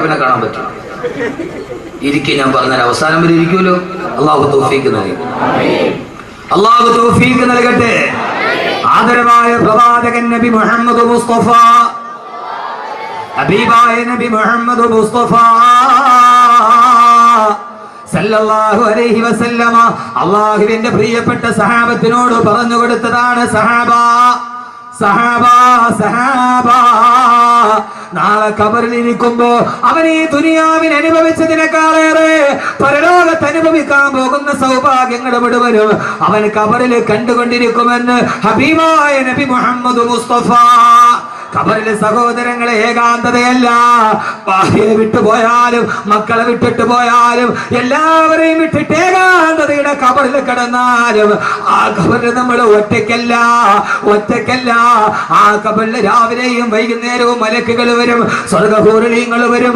കാണാൻ പറ്റും. ഇരിക്കും, ഞാൻ പറഞ്ഞാൽ അവസാനം വരെ ഇരിക്കുമല്ലോ. അള്ളാഹു തൗഫീഖ് നൽകി, അള്ളാഹു തൗഫീഖ് നൽകട്ടെ. ആദരവായ പ്രവാചകൻ നബി മുഹമ്മദ് മുസ്തഫ, ഹബീബായ നബി മുഹമ്മദ് മുസ്തഫ സല്ലല്ലാഹു അലൈഹി വസല്ലമ അള്ളാഹുവിന്റെ പ്രിയപ്പെട്ട സഹാബത്തിനോട് പറഞ്ഞു കൊടുത്തതാണ്, സഹാബാ സഹാബാ സഹാബാ, നാളെ ഖബറിൽ ഇരിക്കുമ്പോ അവൻ ഈ ദുനിയാവിൽ അനുഭവിച്ചതിനേക്കാളേറെ പരലോകത്ത് അനുഭവിക്കാൻ പോകുന്ന സൗഭാഗ്യങ്ങൾ മുഴുവനും അവൻ ഖബറിൽ കണ്ടുകൊണ്ടിരിക്കുമെന്ന് ഹബീബായ നബി മുഹമ്മദ് മുസ്തഫ. ഖബറിലെ സഹോദരങ്ങളെ ഏകാന്തതയല്ല, ഭാര്യയെ വിട്ടുപോയാലും മക്കളെ വിട്ടിട്ട് പോയാലും എല്ലാവരെയും വിട്ടിട്ട് ഏകാന്തതയുടെ ഖബറിൽ കിടന്നാലും ആ ഖബറിൽ നമ്മൾ ഒറ്റയ്ക്കല്ല. ആ ഖബറിൽ രാവിലെയും വൈകുന്നേരവും മലക്കുകൾ വരും, സ്വർഗ്ഗഹൂറിലീങ്ങൾ വരും,